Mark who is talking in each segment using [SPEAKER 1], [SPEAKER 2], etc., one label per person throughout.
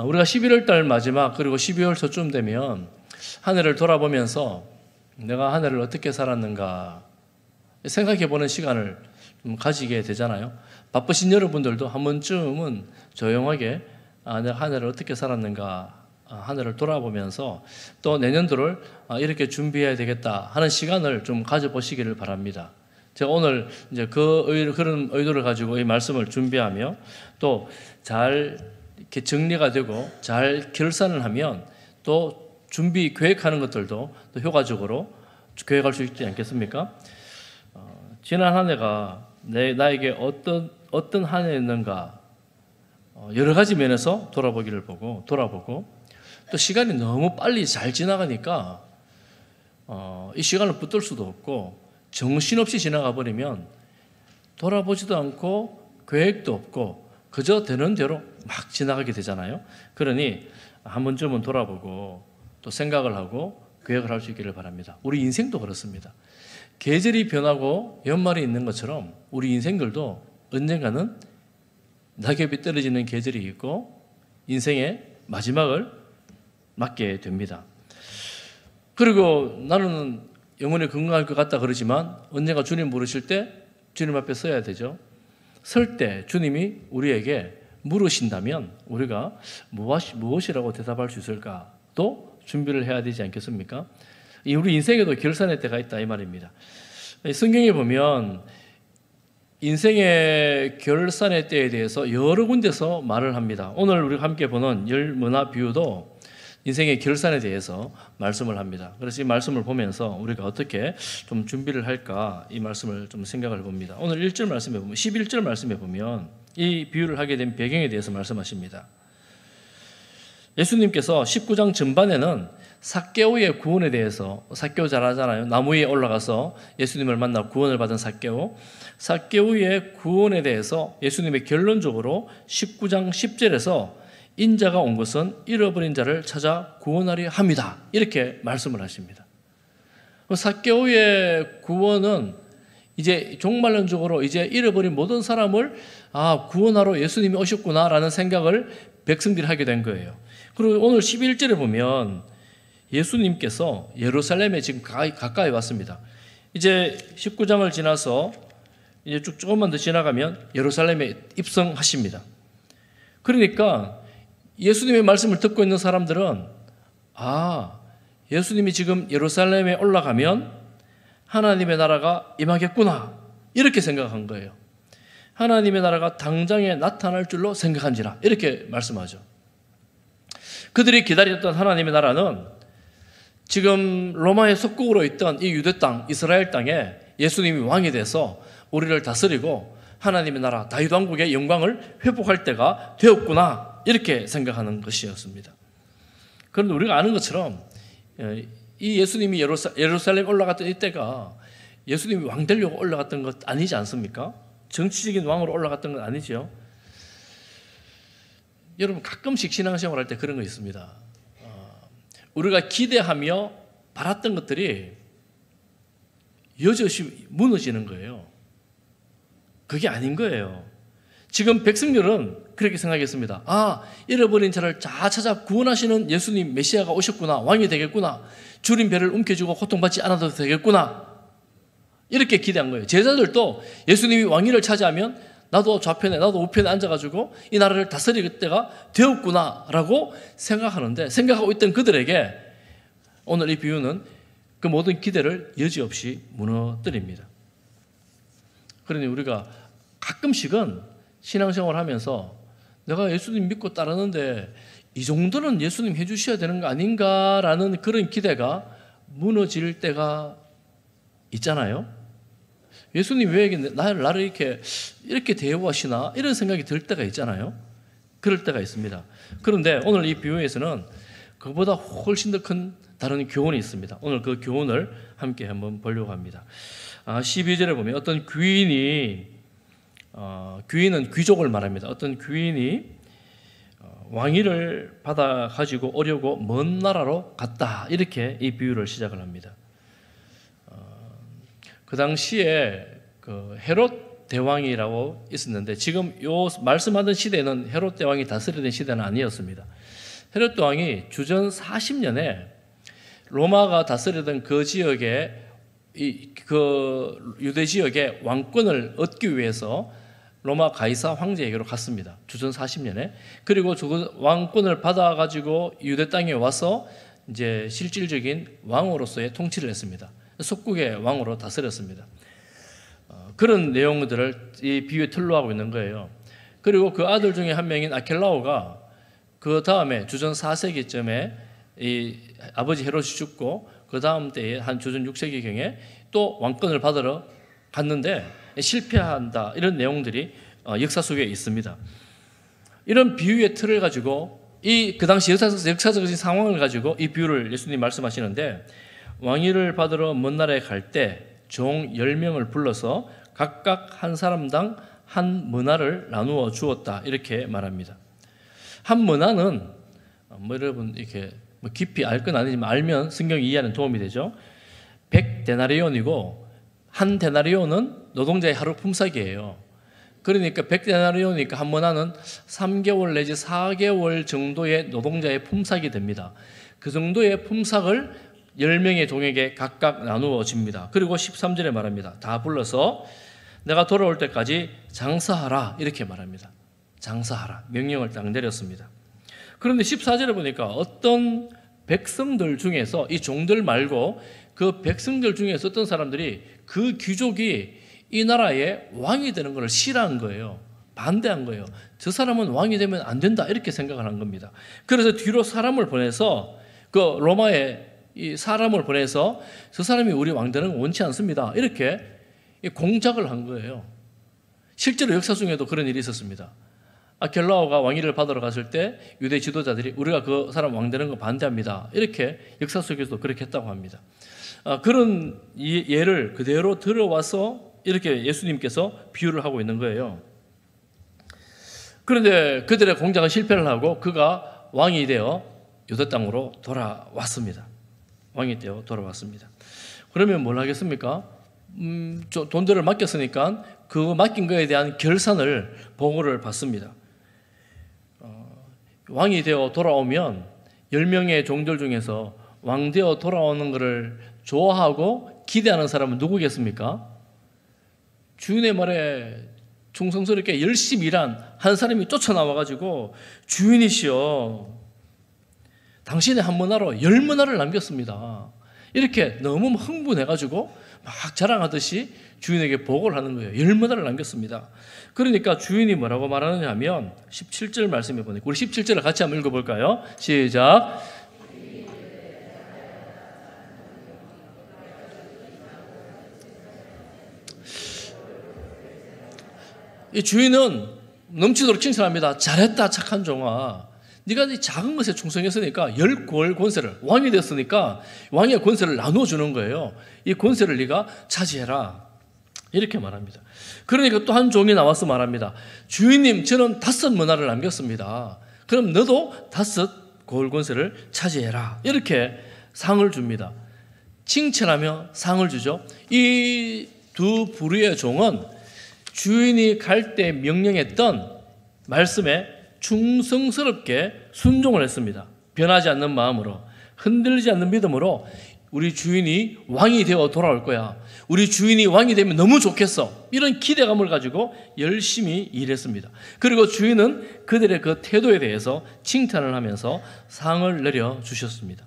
[SPEAKER 1] 우리가 11월 달 마지막 그리고 12월 초쯤 되면 한 해를 돌아보면서 내가 한 해를 어떻게 살았는가 생각해 보는 시간을 좀 가지게 되잖아요. 바쁘신 여러분들도 한 번쯤은 조용하게 내가 한 해를 어떻게 살았는가 한 해를 돌아보면서 또 내년도를 이렇게 준비해야 되겠다 하는 시간을 좀 가져보시기를 바랍니다. 제가 오늘 이제 그런 의도를 가지고 이 말씀을 준비하며 또 잘 이렇게 정리가 되고 잘 결산을 하면 또 준비 계획하는 것들도 또 효과적으로 계획할 수 있지 않겠습니까? 지난 한 해가 나에게 어떤 한 해였는가 여러 가지 면에서 돌아보고 또 시간이 너무 빨리 잘 지나가니까 이 시간을 붙들 수도 없고 정신없이 지나가 버리면 돌아보지도 않고 계획도 없고 그저 되는 대로 막 지나가게 되잖아요. 그러니 한 번쯤은 돌아보고 또 생각을 하고 계획을 할 수 있기를 바랍니다. 우리 인생도 그렇습니다. 계절이 변하고 연말이 있는 것처럼 우리 인생들도 언젠가는 낙엽이 떨어지는 계절이 있고 인생의 마지막을 맞게 됩니다. 그리고 나는 영원히 건강할 것 같다 그러지만 언젠가 주님 부르실 때 주님 앞에 서야 되죠. 설 때 주님이 우리에게 물으신다면 우리가 무엇이라고 대답할 수 있을까? 또 준비를 해야 되지 않겠습니까? 우리 인생에도 결산의 때가 있다 이 말입니다. 성경에 보면 인생의 결산의 때에 대해서 여러 군데서 말을 합니다. 오늘 우리가 함께 보는 열 문화 비유도 인생의 결산에 대해서 말씀을 합니다. 그래서 이 말씀을 보면서 우리가 어떻게 좀 준비를 할까 이 말씀을 좀 생각을 봅니다. 오늘 1절 말씀에 보면 11절 말씀에 보면 이 비유를 하게 된 배경에 대해서 말씀하십니다. 예수님께서 19장 전반에는 삭개오의 구원에 대해서, 삭개오 잘 아잖아요. 나무 위에 올라가서 예수님을 만나 구원을 받은 삭개오의 구원에 대해서 예수님의 결론적으로 19장 10절에서 인자가 온 것은 잃어버린 자를 찾아 구원하려 함이다. 이렇게 말씀을 하십니다. 삭개오의 구원은 이제 종말론적으로 이제 잃어버린 모든 사람을 구원하러 예수님이 오셨구나라는 생각을 백성들이 하게 된 거예요. 그리고 오늘 11절에 보면 예수님께서 예루살렘에 지금 가까이 왔습니다. 이제 19장을 지나서 이제 조금만 더 지나가면 예루살렘에 입성하십니다. 그러니까 예수님의 말씀을 듣고 있는 사람들은 예수님이 지금 예루살렘에 올라가면 하나님의 나라가 임하겠구나 이렇게 생각한 거예요. 하나님의 나라가 당장에 나타날 줄로 생각한지라 이렇게 말씀하죠. 그들이 기다렸던 하나님의 나라는 지금 로마의 속국으로 있던 이 유대 땅, 이스라엘 땅에 예수님이 왕이 돼서 우리를 다스리고 하나님의 나라, 다윗 왕국의 영광을 회복할 때가 되었구나 이렇게 생각하는 것이었습니다. 그런데 우리가 아는 것처럼 이 예수님이 예루살렘 올라갔던 이때가 예수님이 왕 되려고 올라갔던 것 아니지 않습니까? 정치적인 왕으로 올라갔던 건 아니죠. 여러분 가끔씩 신앙생활 할 때 그런 거 있습니다. 우리가 기대하며 바랐던 것들이 여지없이 무너지는 거예요. 그게 아닌 거예요. 지금 백성들은 그렇게 생각했습니다. 잃어버린 자를 다 찾아 구원하시는 예수님 메시아가 오셨구나. 왕이 되겠구나. 주린 배를 움켜쥐고 고통받지 않아도 되겠구나. 이렇게 기대한 거예요. 제자들도 예수님이 왕위를 차지하면 나도 좌편에 나도 우편에 앉아가지고 이 나라를 다스릴 때가 되었구나라고 생각하고 있던 그들에게 오늘 이 비유는 그 모든 기대를 여지없이 무너뜨립니다. 그러니 우리가 가끔씩은 신앙생활을 하면서 내가 예수님 믿고 따르는데 이 정도는 예수님 해주셔야 되는 거 아닌가라는 그런 기대가 무너질 때가 있잖아요. 예수님 왜 나를 이렇게 대우하시나 이런 생각이 들 때가 있잖아요. 그럴 때가 있습니다. 그런데 오늘 이 비유에서는 그보다 훨씬 더 큰 다른 교훈이 있습니다. 오늘 그 교훈을 함께 한번 보려고 합니다. 12절에 보면 어떤 귀인은 귀족을 말합니다. 어떤 귀인이 왕위를 받아 가지고 오려고 먼 나라로 갔다. 이렇게 이 비유를 시작을 합니다. 그 당시에 그 헤롯 대왕이라고 있었는데 지금 요 말씀하던 시대는 헤롯 대왕이 다스리던 시대는 아니었습니다. 헤롯 대왕이 주전 40년에 로마가 다스리던 그 지역에 그 유대 지역의 왕권을 얻기 위해서 로마 가이사 황제에게로 갔습니다. 주전 40년에. 그리고 그 왕권을 받아 가지고 유대 땅에 와서 이제 실질적인 왕으로서의 통치를 했습니다. 속국의 왕으로 다스렸습니다. 그런 내용들을 이 비유의 틀로 하고 있는 거예요. 그리고 그 아들 중에 한 명인 아켈라오가 그 다음에 주전 4세기쯤에 이 아버지 헤롯이 죽고 그 다음 때에 한 주전 6세기경에 또 왕권을 받으러 갔는데 실패한다, 이런 내용들이 역사 속에 있습니다. 이런 비유의 틀을 가지고 그 당시 역사적인 상황을 가지고 이 비유를 예수님 말씀하시는데, 왕위를 받으러 먼 나라에 갈 때 종 10명을 불러서 각각 한 사람당 한 문화를 나누어 주었다, 이렇게 말합니다. 한 문화는 여러분 이렇게 깊이 알 건 아니지만 알면 성경 이해하는 도움이 되죠. 100데나리온이고 한 데나리온은 노동자의 하루 품삯이에요. 그러니까 100데나리온이니까 한 문화는 3개월 내지 4개월 정도의 노동자의 품삯이 됩니다. 그 정도의 품삯을 10명의 종에게 각각 나누어 줍니다. 그리고 13절에 말합니다. 다 불러서 내가 돌아올 때까지 장사하라, 이렇게 말합니다. 장사하라, 명령을 딱 내렸습니다. 그런데 14절에 보니까 어떤 백성들 중에서, 이 종들 말고 그 백성들 중에서 어떤 사람들이 그 귀족이 이 나라의 왕이 되는 것을 싫어한 거예요. 반대한 거예요. 저 사람은 왕이 되면 안 된다, 이렇게 생각을 한 겁니다. 그래서 뒤로 사람을 보내서 그 로마에 이 사람을 보내서 저 사람이 우리 왕 되는 거 원치 않습니다, 이렇게 공작을 한 거예요. 실제로 역사 중에도 그런 일이 있었습니다. 아켈라오가 왕위를 받으러 갔을 때 유대 지도자들이 우리가 그 사람 왕 되는 거 반대합니다, 이렇게 역사 속에서도 그렇게 했다고 합니다. 그런 예를 그대로 들어와서 이렇게 예수님께서 비유를 하고 있는 거예요. 그런데 그들의 공작은 실패를 하고 그가 왕이 되어 유대 땅으로 돌아왔습니다. 왕이 되어 돌아왔습니다. 그러면 뭘 하겠습니까? 돈들을 맡겼으니까 그 맡긴 거에 대한 결산을 보고를 받습니다. 왕이 되어 돌아오면 10명의 종들 중에서 왕 되어 돌아오는 것을 좋아하고 기대하는 사람은 누구겠습니까? 주인의 말에 충성스럽게 열심히 일한 한 사람이 쫓아나와가지고 주인이시여, 당신의 한 문화로 10문화를 남겼습니다, 이렇게 너무 흥분해가지고 막 자랑하듯이 주인에게 보고를 하는 거예요. 10문화를 남겼습니다. 그러니까 주인이 뭐라고 말하느냐 하면 17절 말씀해 보니까, 우리 17절을 같이 한번 읽어볼까요? 시작. 이 주인은 넘치도록 칭찬합니다. 잘했다 착한 종아, 네가 이 작은 것에 충성했으니까 10골 권세를, 왕이 됐으니까 왕의 권세를 나눠주는 거예요. 이 권세를 네가 차지해라, 이렇게 말합니다. 그러니까 또 한 종이 나와서 말합니다. 주인님, 저는 5문화를 남겼습니다. 그럼 너도 5골 권세를 차지해라, 이렇게 상을 줍니다. 칭찬하며 상을 주죠. 이 두 부류의 종은 주인이 갈 때 명령했던 말씀에 충성스럽게 순종을 했습니다. 변하지 않는 마음으로, 흔들리지 않는 믿음으로 우리 주인이 왕이 되어 돌아올 거야, 우리 주인이 왕이 되면 너무 좋겠어, 이런 기대감을 가지고 열심히 일했습니다. 그리고 주인은 그들의 그 태도에 대해서 칭찬을 하면서 상을 내려주셨습니다.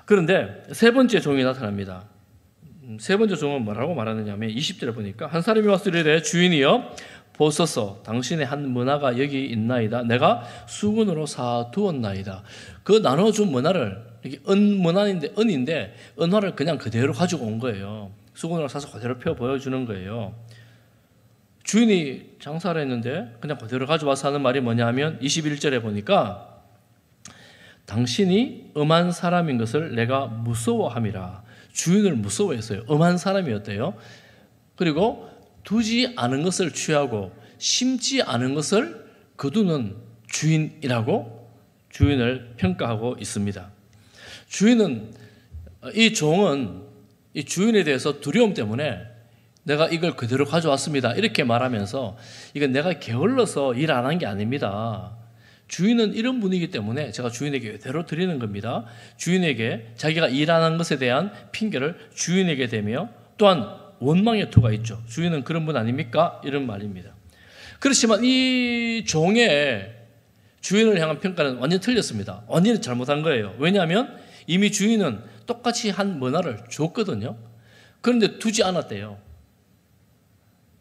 [SPEAKER 1] 그런데 세 번째 종이 나타납니다. 세 번째 종은 뭐라고 말하느냐 하면 20절에 보니까 한 사람이 와서 이르되 주인이여 보소서, 당신의 한 문화가 여기 있나이다. 내가 수군으로 사두었나이다. 그 나눠준 문화를, 이게 은인데 은화를 그냥 그대로 가지고 온 거예요. 수군으로 사서 그대로 펴 보여주는 거예요. 주인이 장사를 했는데 그냥 그대로 가져와서 하는 말이 뭐냐 하면 21절에 보니까 당신이 엄한 사람인 것을 내가 무서워함이라. 주인을 무서워했어요. 엄한 사람이었대요. 그리고 두지 않은 것을 취하고 심지 않은 것을 거두는 주인이라고 주인을 평가하고 있습니다. 이 종은 이 주인에 대해서 두려움 때문에 내가 이걸 그대로 가져왔습니다. 이렇게 말하면서 이건 내가 게을러서 일 안 한 게 아닙니다. 주인은 이런 분이기 때문에 제가 주인에게 그대로 드리는 겁니다. 주인에게 자기가 일 안 한 것에 대한 핑계를 주인에게 대며 또한 원망의 토가 있죠. 주인은 그런 분 아닙니까? 이런 말입니다. 그렇지만 이 종의 주인을 향한 평가는 완전히 틀렸습니다. 완전히 잘못한 거예요. 왜냐하면 이미 주인은 똑같이 한 문화를 줬거든요. 그런데 두지 않았대요.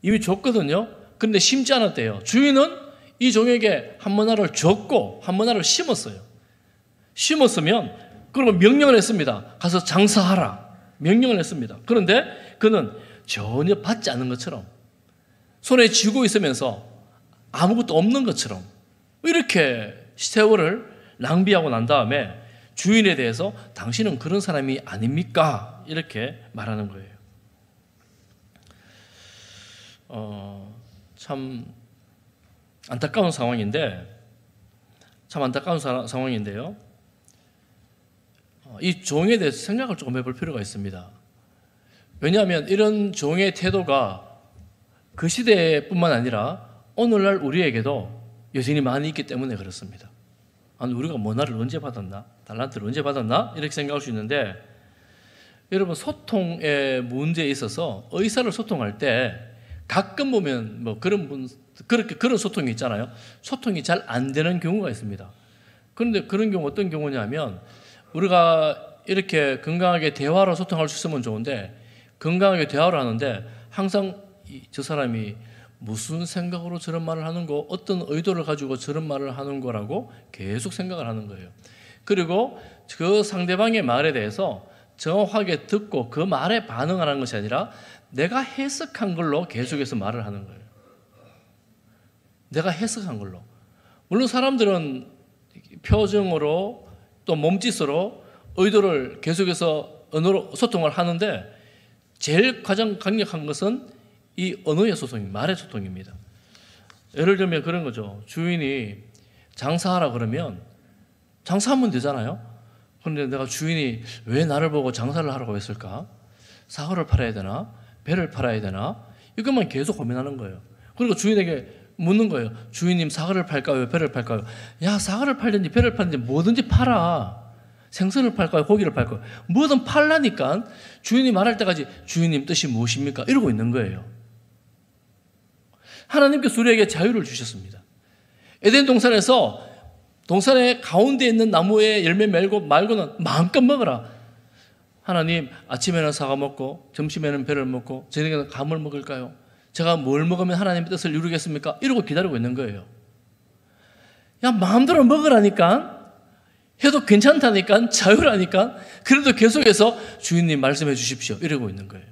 [SPEAKER 1] 이미 줬거든요. 그런데 심지 않았대요. 주인은 이 종에게 한 문화를 줬고 한 문화를 심었어요. 심었으면 그러면 명령을 했습니다. 가서 장사하라. 명령을 했습니다. 그런데 그는 전혀 받지 않는 것처럼 손에 쥐고 있으면서 아무것도 없는 것처럼 이렇게 세월을 낭비하고 난 다음에 주인에 대해서 당신은 그런 사람이 아닙니까? 이렇게 말하는 거예요. 참 안타까운 상황인데요. 이 종에 대해서 생각을 조금 해볼 필요가 있습니다. 왜냐하면 이런 종의 태도가 그 시대뿐만 아니라 오늘날 우리에게도 여전히 많이 있기 때문에 그렇습니다. 아니, 우리가 문화를 언제 받았나? 달란트를 언제 받았나? 이렇게 생각할 수 있는데, 여러분, 소통의 문제에 있어서 의사를 소통할 때 가끔 보면 뭐 그런 소통이 있잖아요. 소통이 잘 안 되는 경우가 있습니다. 그런데 그런 경우 어떤 경우냐면, 우리가 이렇게 건강하게 대화로 소통할 수 있으면 좋은데, 건강하게 대화를 하는데 항상 저 사람이 무슨 생각으로 저런 말을 하는 거, 어떤 의도를 가지고 저런 말을 하는 거라고 계속 생각을 하는 거예요. 그리고 그 상대방의 말에 대해서 정확하게 듣고 그 말에 반응하는 것이 아니라 내가 해석한 걸로 계속해서 말을 하는 거예요. 내가 해석한 걸로. 물론 사람들은 표정으로 또 몸짓으로 의도를 계속해서 언어로 소통을 하는데 제일 가장 강력한 것은 이 언어의 소통입니다. 말의 소통입니다. 예를 들면 그런 거죠. 주인이 장사하라 그러면 장사하면 되잖아요. 그런데 내가 주인이 왜 나를 보고 장사를 하라고 했을까? 사과를 팔아야 되나? 배를 팔아야 되나? 이것만 계속 고민하는 거예요. 그리고 주인에게 묻는 거예요. 주인님, 사과를 팔까요? 배를 팔까요? 야, 사과를 팔든지 배를 팔든지 뭐든지 팔아. 생선을 팔까요? 고기를 팔까요? 뭐든 팔라니까 주인이 말할 때까지 주인님 뜻이 무엇입니까? 이러고 있는 거예요. 하나님께서 우리에게 자유를 주셨습니다. 에덴 동산에서 동산의 가운데 있는 나무에 열매 말고는 마음껏 먹어라. 하나님, 아침에는 사과 먹고 점심에는 배를 먹고 저녁에는 감을 먹을까요? 제가 뭘 먹으면 하나님의 뜻을 이루겠습니까? 이러고 기다리고 있는 거예요. 야, 마음대로 먹으라니까, 해도 괜찮다니까, 자유라니까, 그래도 계속해서 주인님 말씀해 주십시오 이러고 있는 거예요.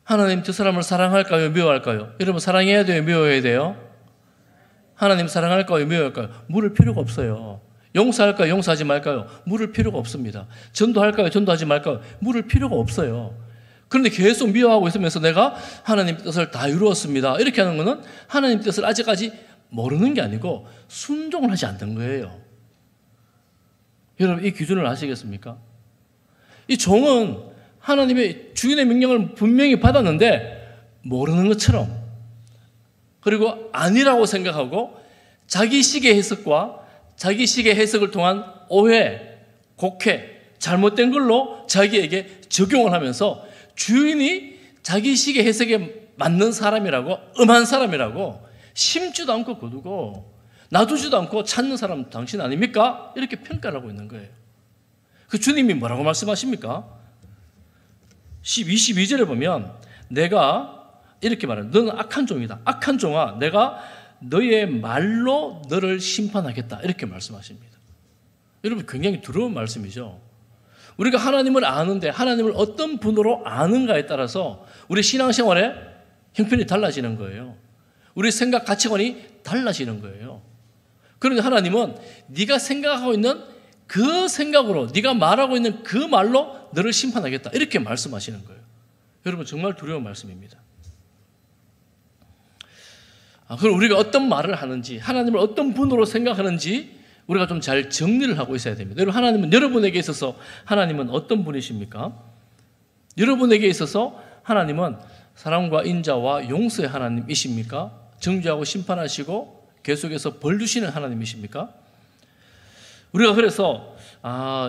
[SPEAKER 1] 하나님, 저 사람을 사랑할까요? 미워할까요? 여러분, 사랑해야 돼요? 미워해야 돼요? 하나님 사랑할까요? 미워할까요? 물을 필요가 없어요. 용서할까요? 용서하지 말까요? 물을 필요가 없습니다. 전도할까요? 전도하지 말까요? 물을 필요가 없어요. 그런데 계속 미워하고 있으면서 내가 하나님 뜻을 다 이루었습니다 이렇게 하는 것은 하나님 뜻을 아직까지 모르는 게 아니고 순종을 하지 않는 거예요. 여러분, 이 기준을 아시겠습니까? 이 종은 하나님의 주인의 명령을 분명히 받았는데 모르는 것처럼, 그리고 아니라고 생각하고 자기식의 해석과 자기식의 해석을 통한 오해, 곡해, 잘못된 걸로 자기에게 적용을 하면서 주인이 자기식의 해석에 맞는 사람이라고, 음한 사람이라고 심지도 않고 거두고 놔두지도 않고 찾는 사람 당신 아닙니까? 이렇게 평가를 하고 있는 거예요. 그 주님이 뭐라고 말씀하십니까? 22절에 보면 내가 이렇게 말해요. 너는 악한 종이다. 악한 종아, 내가 너의 말로 너를 심판하겠다. 이렇게 말씀하십니다. 여러분, 굉장히 두려운 말씀이죠. 우리가 하나님을 아는데 하나님을 어떤 분으로 아는가에 따라서 우리 신앙생활의 형편이 달라지는 거예요. 우리 생각 가치관이 달라지는 거예요. 그런데 하나님은 네가 생각하고 있는 그 생각으로, 네가 말하고 있는 그 말로 너를 심판하겠다 이렇게 말씀하시는 거예요. 여러분, 정말 두려운 말씀입니다. 그럼 우리가 어떤 말을 하는지, 하나님을 어떤 분으로 생각하는지 우리가 좀 잘 정리를 하고 있어야 됩니다. 여러분, 하나님은 여러분에게 있어서 하나님은 어떤 분이십니까? 여러분에게 있어서 하나님은 사랑과 인자와 용서의 하나님이십니까? 정죄하고 심판하시고 계속해서 벌 주시는 하나님이십니까? 우리가 그래서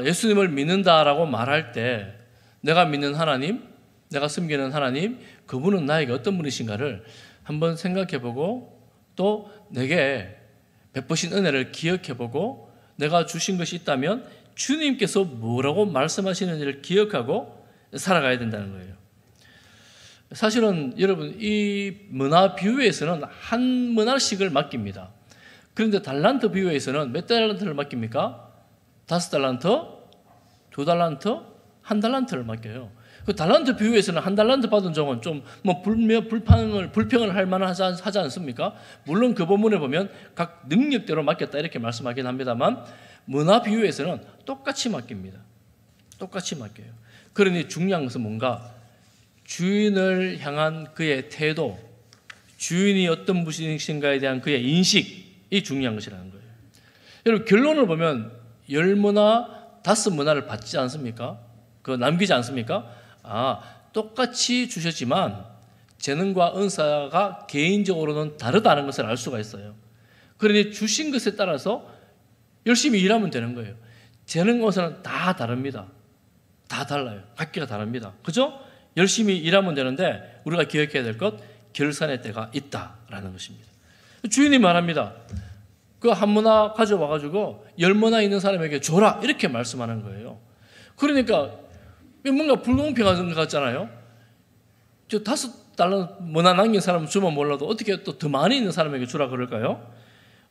[SPEAKER 1] 예수님을 믿는다라고 말할 때 내가 믿는 하나님, 내가 섬기는 하나님, 그분은 나에게 어떤 분이신가를 한번 생각해보고 또 내게 베푸신 은혜를 기억해보고 내가 주신 것이 있다면 주님께서 뭐라고 말씀하시는지를 기억하고 살아가야 된다는 거예요. 사실은 여러분 이 문화 비유에서는 한 문화씩을 맡깁니다. 그런데 달란트 비유에서는 몇 달란트를 맡깁니까? 5달란트, 2달란트, 1달란트를 맡겨요. 그 달란트 비유에서는 1달란트 받은 종은 좀 불평을 할 만하지 않습니까? 물론 그 본문에 보면 각 능력대로 맡겼다 이렇게 말씀하긴 합니다만 문화 비유에서는 똑같이 맡깁니다. 똑같이 맡겨요. 그러니 중요한 것은 뭔가 주인을 향한 그의 태도, 주인이 어떤 분이신가에 대한 그의 인식이 중요한 것이라는 거예요. 여러분 결론을 보면 10문화, 5문화를 받지 않습니까? 그거 남기지 않습니까? 똑같이 주셨지만 재능과 은사가 개인적으로는 다르다는 것을 알 수가 있어요. 그러니 주신 것에 따라서 열심히 일하면 되는 거예요. 재능과 은사는 다 다릅니다. 다 달라요. 각기가 다릅니다. 그죠? 열심히 일하면 되는데 우리가 기억해야 될 것, 결산의 때가 있다라는 것입니다. 주인이 말합니다. 그 한 문화 가져와가지고 10문화 있는 사람에게 줘라 이렇게 말씀하는 거예요. 그러니까 뭔가 불공평한 것 같잖아요. 저 5달러 문화 남긴 사람 주면 몰라도 어떻게 또 더 많이 있는 사람에게 주라 그럴까요?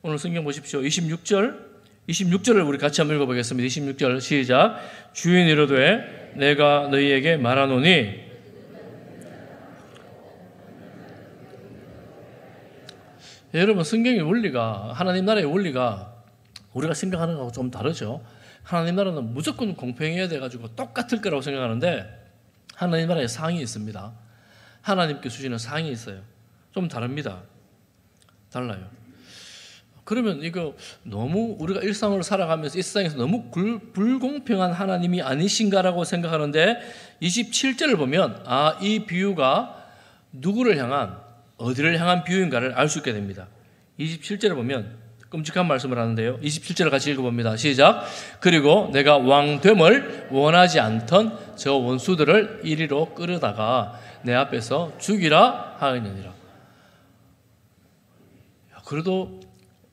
[SPEAKER 1] 오늘 성경 보십시오. 26절을 우리 같이 한번 읽어보겠습니다. 26절 시작. 주인 이르되 내가 너희에게 말하노니 여러분 성경의 원리가 하나님 나라의 원리가 우리가 생각하는 것하고 좀 다르죠. 하나님 나라는 무조건 공평해야 돼가지고 똑같을 거라고 생각하는데 하나님 나라에 상이 있습니다. 하나님께 주시는 상이 있어요. 좀 다릅니다. 달라요. 그러면 이거 너무 우리가 일상을 살아가면서 이 세상에서 너무 불공평한 하나님이 아니신가라고 생각하는데 27절을 보면 이 비유가 누구를 향한 어디를 향한 비유인가를 알 수 있게 됩니다. 27절을 보면 끔찍한 말씀을 하는데요. 27절을 같이 읽어봅니다. 시작. 그리고 내가 왕됨을 원하지 않던 저 원수들을 이리로 끌어다가 내 앞에서 죽이라 하였느니라. 그래도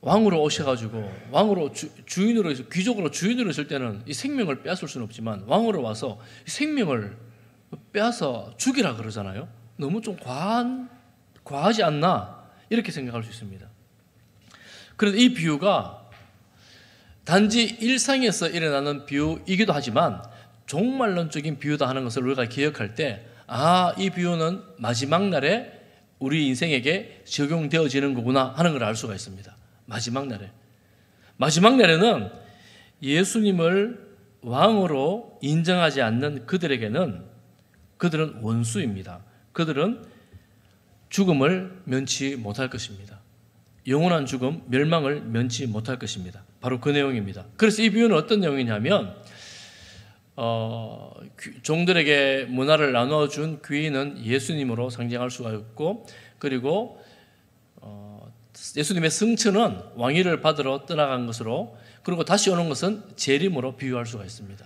[SPEAKER 1] 왕으로 오셔가지고 왕으로 주인으로 귀족으로 주인으로 있을 때는 이 생명을 빼앗을 수는 없지만 왕으로 와서 이 생명을 빼앗아 죽이라 그러잖아요. 너무 좀 과하지 않나 이렇게 생각할 수 있습니다. 그런데 이 비유가 단지 일상에서 일어나는 비유이기도 하지만 종말론적인 비유다 하는 것을 우리가 기억할 때 이 비유는 마지막 날에 우리 인생에게 적용되어지는 거구나 하는 걸 알 수가 있습니다. 마지막 날에는 예수님을 왕으로 인정하지 않는 그들은 원수입니다. 그들은 죽음을 면치 못할 것입니다. 영원한 죽음, 멸망을 면치 못할 것입니다. 바로 그 내용입니다. 그래서 이 비유는 어떤 내용이냐면 종들에게 문화를 나눠준 귀인은 예수님으로 상징할 수가 있고 그리고 예수님의 승천은 왕위를 받으러 떠나간 것으로 그리고 다시 오는 것은 재림으로 비유할 수가 있습니다.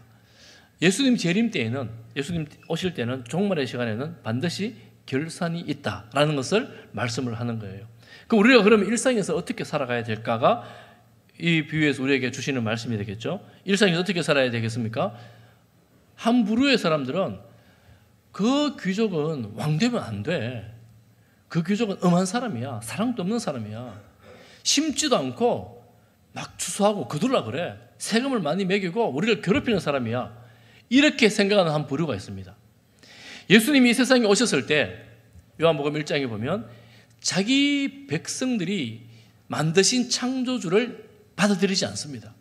[SPEAKER 1] 예수님 재림 때에는 예수님 오실 때는 종말의 시간에는 반드시 결산이 있다라는 것을 말씀을 하는 거예요. 그럼 우리가 그러면 일상에서 어떻게 살아가야 될까가 이 비유에서 우리에게 주시는 말씀이 되겠죠. 일상에서 어떻게 살아야 되겠습니까? 한 부류의 사람들은 그 귀족은 왕 되면 안 돼. 그 귀족은 엄한 사람이야. 사랑도 없는 사람이야. 심지도 않고 막 추수하고 거둘라 그래. 세금을 많이 매기고 우리를 괴롭히는 사람이야. 이렇게 생각하는 한 부류가 있습니다. 예수님이 이 세상에 오셨을 때 요한복음 1장에 보면 자기 백성들이 만드신 창조주를 받아들이지 않습니다.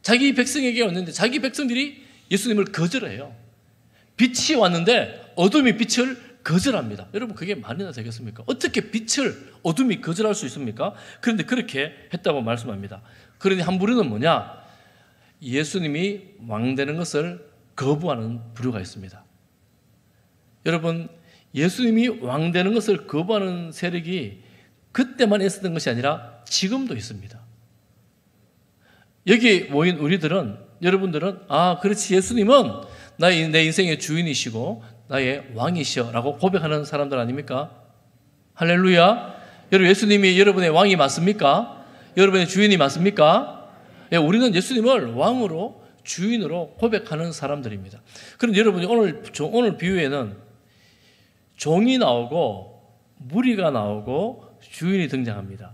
[SPEAKER 1] 자기 백성에게 왔는데 자기 백성들이 예수님을 거절해요. 빛이 왔는데 어둠이 빛을 거절합니다. 여러분 그게 말이나 되겠습니까? 어떻게 빛을 어둠이 거절할 수 있습니까? 그런데 그렇게 했다고 말씀합니다. 그러니 한 부류는 뭐냐? 예수님이 왕 되는 것을 거부하는 부류가 있습니다. 여러분 예수님이 왕 되는 것을 거부하는 세력이 그때만 있었던 것이 아니라 지금도 있습니다. 여기 모인 우리들은, 여러분들은 그렇지, 예수님은 내 인생의 주인이시고 나의 왕이시여 라고 고백하는 사람들 아닙니까? 할렐루야. 여러분, 예수님이 여러분의 왕이 맞습니까? 여러분의 주인이 맞습니까? 예, 우리는 예수님을 왕으로, 주인으로 고백하는 사람들입니다. 그런데 여러분이 오늘 비유에는 종이 나오고 무리가 나오고 주인이 등장합니다.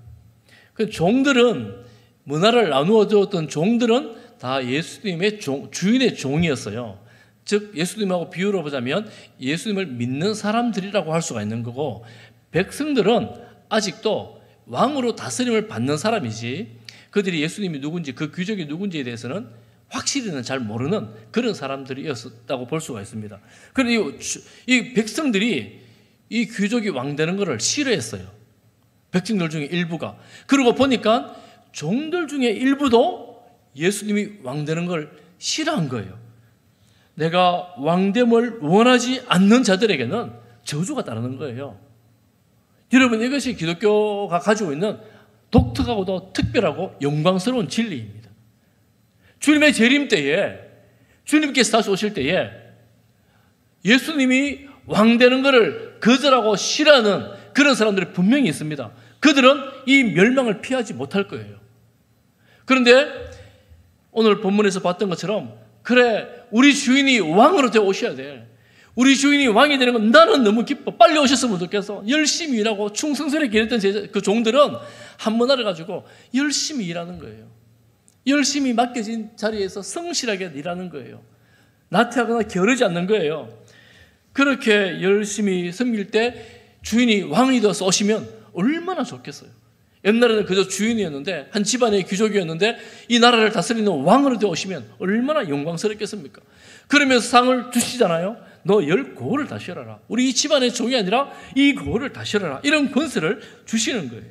[SPEAKER 1] 그 종들은, 문화를 나누어 주었던 종들은 다 예수님의 주인의 종이었어요. 즉 예수님하고 비유로 보자면 예수님을 믿는 사람들이라고 할 수가 있는 거고, 백성들은 아직도 왕으로 다스림을 받는 사람이지 그들이 예수님이 누군지, 그 귀족이 누군지에 대해서는 확실히는 잘 모르는 그런 사람들이었다고 볼 수가 있습니다. 그런데 이 백성들이 이 귀족이 왕 되는 것을 싫어했어요. 백성들 중에 일부가. 그러고 보니까 종들 중에 일부도 예수님이 왕 되는 걸 싫어한 거예요. 내가 왕됨을 원하지 않는 자들에게는 저주가 따르는 거예요. 여러분, 이것이 기독교가 가지고 있는 독특하고도 특별하고 영광스러운 진리입니다. 주님의 재림 때에, 주님께서 다시 오실 때에 예수님이 왕 되는 것을 거절하고 싫어하는 그런 사람들이 분명히 있습니다. 그들은 이 멸망을 피하지 못할 거예요. 그런데 오늘 본문에서 봤던 것처럼, 그래, 우리 주인이 왕으로 되어 오셔야 돼. 우리 주인이 왕이 되는 건 나는 너무 기뻐. 빨리 오셨으면 좋겠어. 열심히 일하고 충성스럽게 일했던 그 종들은 한 문화를 가지고 열심히 일하는 거예요. 열심히 맡겨진 자리에서 성실하게 일하는 거예요. 나태하거나 게으르지 않는 거예요. 그렇게 열심히 섬길 때 주인이 왕이 되어서 오시면 얼마나 좋겠어요. 옛날에는 그저 주인이었는데, 한 집안의 귀족이었는데 이 나라를 다스리는 왕으로 되어 오시면 얼마나 영광스럽겠습니까? 그러면서 상을 주시잖아요. 너 10고을을 다스려라. 우리 이 집안의 종이 아니라 이 고을을 다스려라. 이런 권세를 주시는 거예요.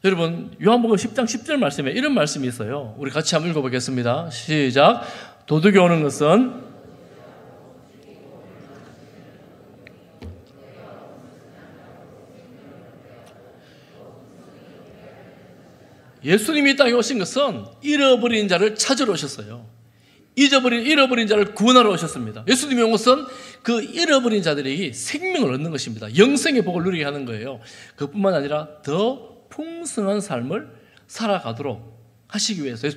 [SPEAKER 1] 여러분, 요한복음 10장 10절 말씀에 이런 말씀이 있어요. 우리 같이 한번 읽어보겠습니다. 시작. 도둑이 오는 것은 예수님이 이 땅에 오신 것은 잃어버린 자를 찾으러 오셨어요. 잃어버린 자를 구원하러 오셨습니다. 예수님이 온 것은 그 잃어버린 자들에게 생명을 얻는 것입니다. 영생의 복을 누리게 하는 거예요. 그뿐만 아니라 더 풍성한 삶을 살아가도록 하시기 위해서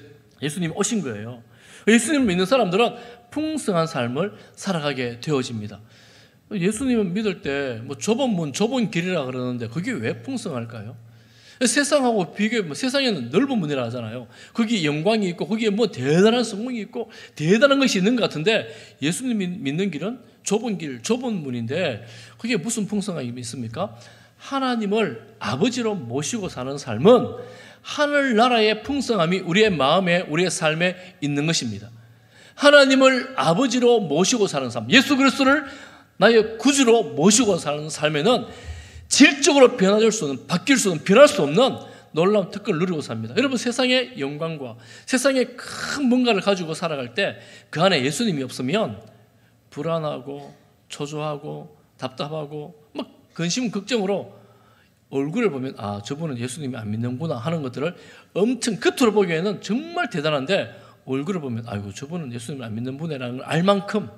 [SPEAKER 1] 예수님이 오신 거예요. 예수님을 믿는 사람들은 풍성한 삶을 살아가게 되어집니다. 예수님을 믿을 때 좁은 문, 좁은 길이라 그러는데 그게 왜 풍성할까요? 세상하고 비교해, 세상에는 넓은 문이라 하잖아요. 거기에 영광이 있고, 거기에 대단한 성공이 있고, 대단한 것이 있는 것 같은데, 예수님 믿는 길은 좁은 길, 좁은 문인데, 그게 무슨 풍성함이 있습니까? 하나님을 아버지로 모시고 사는 삶은 하늘나라의 풍성함이 우리의 마음에, 우리의 삶에 있는 것입니다. 하나님을 아버지로 모시고 사는 삶, 예수 그리스도를 나의 구주로 모시고 사는 삶에는 질적으로 변화될 수 없는, 바뀔 수 없는, 변할 수 없는 놀라운 특권을 누리고 삽니다. 여러분, 세상의 영광과 세상의 큰 뭔가를 가지고 살아갈 때 그 안에 예수님이 없으면 불안하고 초조하고 답답하고 근심 걱정으로 얼굴을 보면 저분은 예수님이 안 믿는구나 하는 것들을 엄청 겉으로 보기에는 정말 대단한데, 얼굴을 보면 아이고 저분은 예수님을 안 믿는 분이라는 걸 알 만큼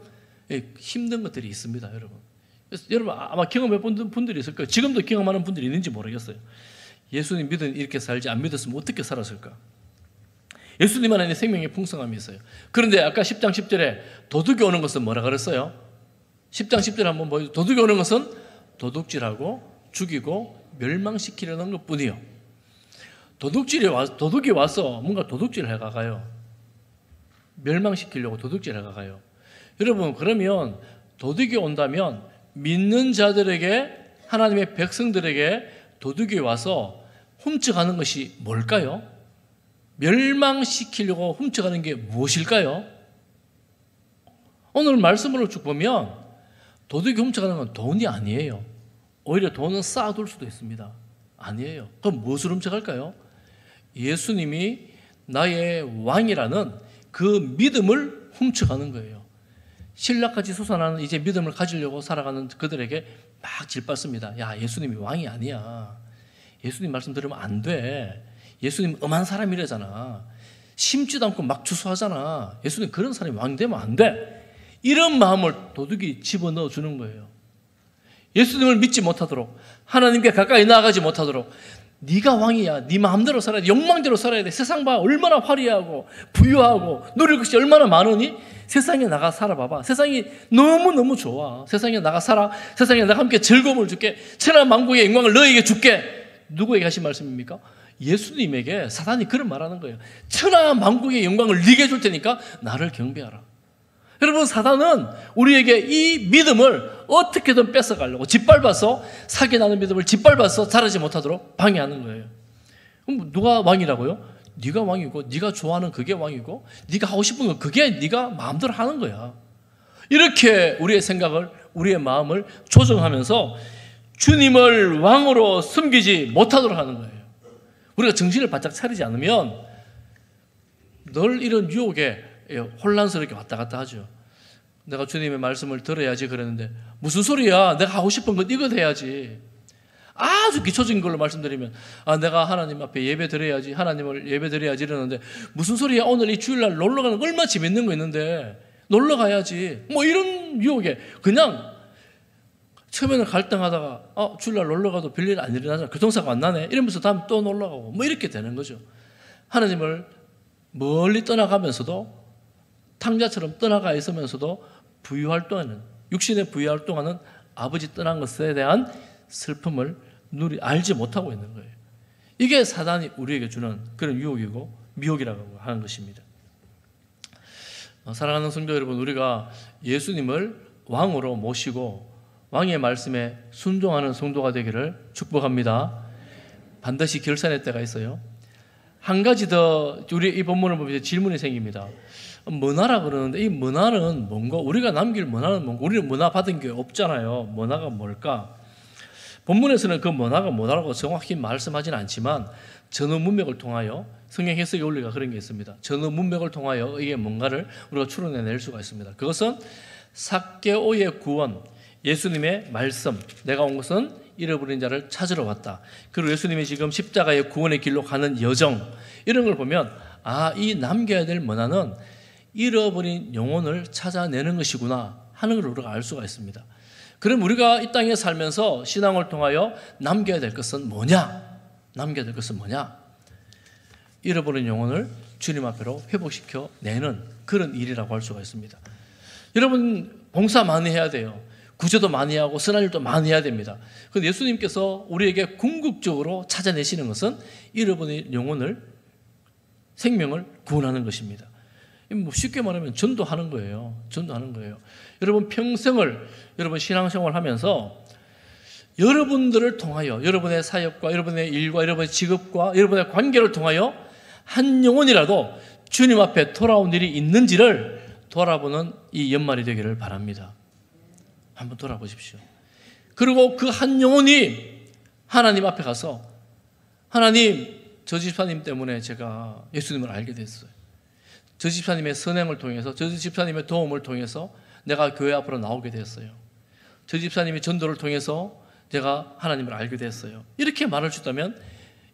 [SPEAKER 1] 힘든 것들이 있습니다. 여러분 아마 경험해 본 분들이 있을 거예요. 지금도 경험하는 분들이 있는지 모르겠어요. 예수님 믿으면 이렇게 살지, 안 믿었으면 어떻게 살았을까? 예수님 안에 생명의 풍성함이 있어요. 그런데 아까 10장 10절에 도둑이 오는 것은 뭐라 그랬어요? 10장 10절 한번 보여주세요. 도둑이 오는 것은 도둑질하고 죽이고 멸망시키려는 것뿐이요. 도둑이 와서 뭔가 도둑질을 해가가요. 멸망시키려고 도둑질을 해가가요. 여러분, 그러면 도둑이 온다면 믿는 자들에게, 하나님의 백성들에게 도둑이 와서 훔쳐가는 것이 뭘까요? 멸망시키려고 훔쳐가는 게 무엇일까요? 오늘 말씀으로 쭉 보면 도둑이 훔쳐가는 건 돈이 아니에요. 오히려 돈은 쌓아둘 수도 있습니다. 아니에요. 그럼 무엇을 훔쳐갈까요? 예수님이 나의 왕이라는 그 믿음을 훔쳐가는 거예요. 신라까지 솟아나는 이제 믿음을 가지려고 살아가는 그들에게 막 질받습니다. 야, 예수님이 왕이 아니야. 예수님 말씀 들으면 안 돼. 예수님 엄한 사람이래잖아. 심지도 않고 막 주소하잖아. 예수님 그런 사람이 왕 되면 안 돼. 이런 마음을 도둑이 집어넣어 주는 거예요. 예수님을 믿지 못하도록, 하나님께 가까이 나아가지 못하도록, 네가 왕이야. 네 마음대로 살아야 돼. 욕망대로 살아야 돼. 세상 봐. 얼마나 화려하고 부유하고 누릴 것이 얼마나 많으니 세상에 나가 살아봐봐. 세상이 너무너무 좋아. 세상에 나가 살아. 세상에 나가 함께 즐거움을 줄게. 천하만국의 영광을 너에게 줄게. 누구에게 하신 말씀입니까? 예수님에게 사단이 그런 말하는 거예요. 천하만국의 영광을 네게 줄 테니까 나를 경배하라. 여러분, 사단은 우리에게 이 믿음을 어떻게든 뺏어가려고 짓밟아서, 사기나는 믿음을 짓밟아서 자라지 못하도록 방해하는 거예요. 그럼 누가 왕이라고요? 네가 왕이고, 네가 좋아하는 그게 왕이고, 네가 하고 싶은 건 그게 네가 마음대로 하는 거야. 이렇게 우리의 생각을, 우리의 마음을 조정하면서 주님을 왕으로 섬기지 못하도록 하는 거예요. 우리가 정신을 바짝 차리지 않으면 늘 이런 유혹에 혼란스럽게 왔다 갔다 하죠. 내가 주님의 말씀을 들어야지 그랬는데 무슨 소리야? 내가 하고 싶은 건 이거 해야지. 아주 기초적인 걸로 말씀드리면 내가 하나님 앞에 예배 드려야지, 하나님을 예배 드려야지 이러는데 무슨 소리야? 오늘 이 주일날 놀러 가는 거 얼마나 재밌는 거 있는데 놀러 가야지. 뭐 이런 유혹에 그냥 처음에는 갈등하다가 주일날 놀러 가도 별일 안 일어나잖아. 교통사고 안 나네. 이러면서 다음에 또 놀러 가고 뭐 이렇게 되는 거죠. 하나님을 멀리 떠나가면서도 탕자처럼 떠나가 있으면서도 부유할 동안은, 육신의 부유할 동안은 아버지 떠난 것에 대한 슬픔을 알지 못하고 있는 거예요. 이게 사단이 우리에게 주는 그런 유혹이고 미혹이라고 하는 것입니다. 사랑하는 성도 여러분, 우리가 예수님을 왕으로 모시고 왕의 말씀에 순종하는 성도가 되기를 축복합니다. 반드시 결산의 때가 있어요. 한 가지 더 우리 이 본문을 보면 질문이 생깁니다. 문화라 그러는데 이 문화는 뭔가, 우리가 남길 문화는 뭔가, 우리는 문화 받은 게 없잖아요. 문화가 뭘까? 본문에서는 그 문화가 뭐라고 정확히 말씀하지는 않지만 전후 문맥을 통하여 성경 해석의 원리가 그런 게 있습니다. 전후 문맥을 통하여 이게 뭔가를 우리가 추론해낼 수가 있습니다. 그것은 삭개오의 구원, 예수님의 말씀, 내가 온 것은 잃어버린 자를 찾으러 왔다. 그리고 예수님이 지금 십자가의 구원의 길로 가는 여정, 이런 걸 보면 이 남겨야 될 문화는 잃어버린 영혼을 찾아내는 것이구나 하는 걸 우리가 알 수가 있습니다. 그럼 우리가 이 땅에 살면서 신앙을 통하여 남겨야 될 것은 뭐냐? 남겨야 될 것은 뭐냐? 잃어버린 영혼을 주님 앞으로 회복시켜 내는 그런 일이라고 할 수가 있습니다. 여러분, 봉사 많이 해야 돼요. 구제도 많이 하고 선한 일도 많이 해야 됩니다. 그런데 예수님께서 우리에게 궁극적으로 찾아내시는 것은 잃어버린 영혼을, 생명을 구원하는 것입니다. 뭐 쉽게 말하면 전도하는 거예요. 전도하는 거예요. 여러분 평생을 여러분 신앙생활 하면서 여러분들을 통하여, 여러분의 사역과 여러분의 일과 여러분의 직업과 여러분의 관계를 통하여 한 영혼이라도 주님 앞에 돌아온 일이 있는지를 돌아보는 이 연말이 되기를 바랍니다. 한번 돌아보십시오. 그리고 그 한 영혼이 하나님 앞에 가서, 하나님, 저 집사님 때문에 제가 예수님을 알게 됐어요. 저 집사님의 선행을 통해서, 저 집사님의 도움을 통해서 내가 교회 앞으로 나오게 됐어요. 저 집사님의 전도를 통해서 제가 하나님을 알게 됐어요. 이렇게 말할 수 있다면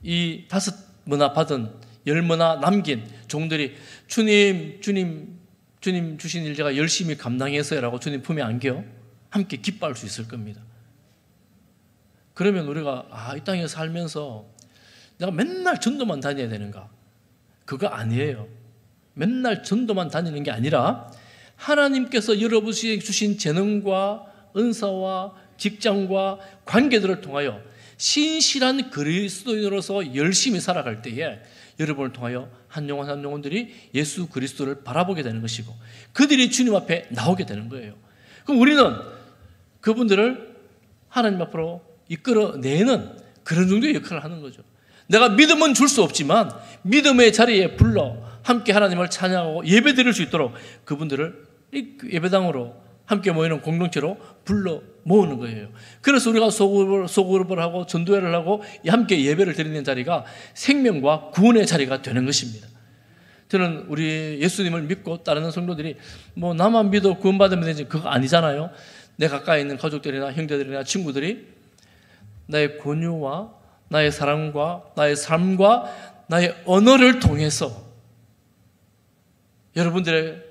[SPEAKER 1] 이 5문화 받은 10문화 남긴 종들이 주님 주신 일 제가 열심히 감당했어요라고 주님 품에 안겨 함께 기뻐할 수 있을 겁니다. 그러면 우리가 이 땅에 살면서 내가 맨날 전도만 다녀야 되는가? 그거 아니에요. 맨날 전도만 다니는 게 아니라 하나님께서 여러분에게 주신 재능과 은사와 직장과 관계들을 통하여 신실한 그리스도인으로서 열심히 살아갈 때에 여러분을 통하여 한 영혼 한 영혼들이 예수 그리스도를 바라보게 되는 것이고 그들이 주님 앞에 나오게 되는 거예요. 그럼 우리는 그분들을 하나님 앞으로 이끌어내는 그런 정도의 역할을 하는 거죠. 내가 믿음은 줄 수 없지만 믿음의 자리에 불러 함께 하나님을 찬양하고 예배 드릴 수 있도록 그분들을 예배당으로 함께 모이는 공동체로 불러 모으는 거예요. 그래서 우리가 소그룹을 하고 전도회를 하고 함께 예배를 드리는 자리가 생명과 구원의 자리가 되는 것입니다. 저는 우리 예수님을 믿고 따르는 성도들이 뭐 나만 믿어 구원받으면 되지 그거 아니잖아요. 내 가까이 있는 가족들이나 형제들이나 친구들이 나의 권유와 나의 사랑과 나의 삶과 나의 언어를 통해서 여러분들의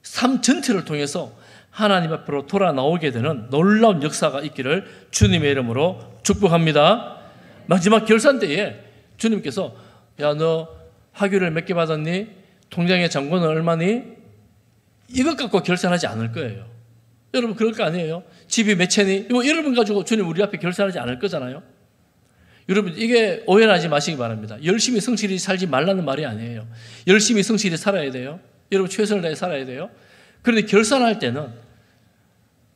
[SPEAKER 1] 삶 전체를 통해서 하나님 앞으로 돌아 나오게 되는 놀라운 역사가 있기를 주님의 이름으로 축복합니다. 마지막 결산 때에 주님께서 야, 너 학위를 몇 개 받았니? 통장의 잔고는 얼마니? 이것 갖고 결산하지 않을 거예요. 여러분 그럴 거 아니에요? 집이 몇 채니? 이거 여러분 가지고 주님 우리 앞에 결산하지 않을 거잖아요. 여러분 이게 오해하지 마시기 바랍니다. 열심히 성실히 살지 말라는 말이 아니에요. 열심히 성실히 살아야 돼요. 여러분 최선을 다해 살아야 돼요. 그런데 결산할 때는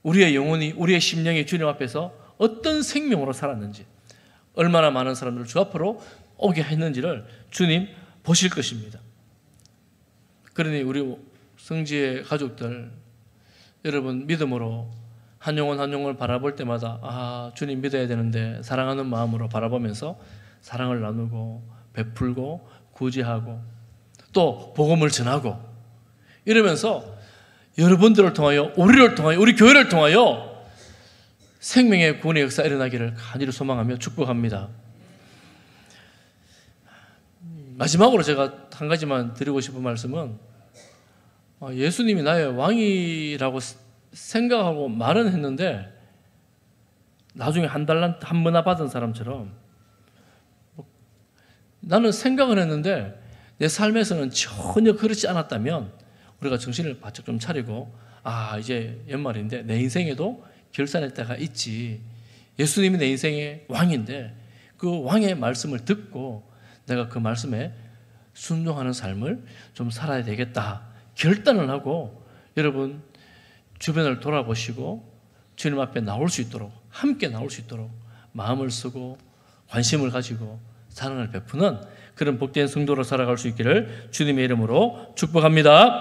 [SPEAKER 1] 우리의 영혼이 우리의 심령이 주님 앞에서 어떤 생명으로 살았는지 얼마나 많은 사람들을 주 앞으로 오게 했는지를 주님 보실 것입니다. 그러니 우리 성지의 가족들 여러분 믿음으로 한 영혼 한 영혼을 바라볼 때마다 아 주님 믿어야 되는데 사랑하는 마음으로 바라보면서 사랑을 나누고 베풀고 구제하고 또 복음을 전하고 이러면서 여러분들을 통하여 우리를 통하여 우리 교회를 통하여 생명의 구원의 역사 일어나기를 간절히 소망하며 축복합니다. 마지막으로 제가 한 가지만 드리고 싶은 말씀은 예수님이 나의 왕이라고 생각하고 말은 했는데 나중에 한 달란트 한 문화 받은 사람처럼 나는 생각을 했는데 내 삶에서는 전혀 그렇지 않았다면 우리가 정신을 바짝 좀 차리고 아 이제 연말인데 내 인생에도 결산할 때가 있지. 예수님이 내 인생의 왕인데 그 왕의 말씀을 듣고 내가 그 말씀에 순종하는 삶을 좀 살아야 되겠다 결단을 하고 여러분 주변을 돌아보시고 주님 앞에 나올 수 있도록 함께 나올 수 있도록 마음을 쓰고 관심을 가지고 사랑을 베푸는 그런 복된 성도로 살아갈 수 있기를 주님의 이름으로 축복합니다.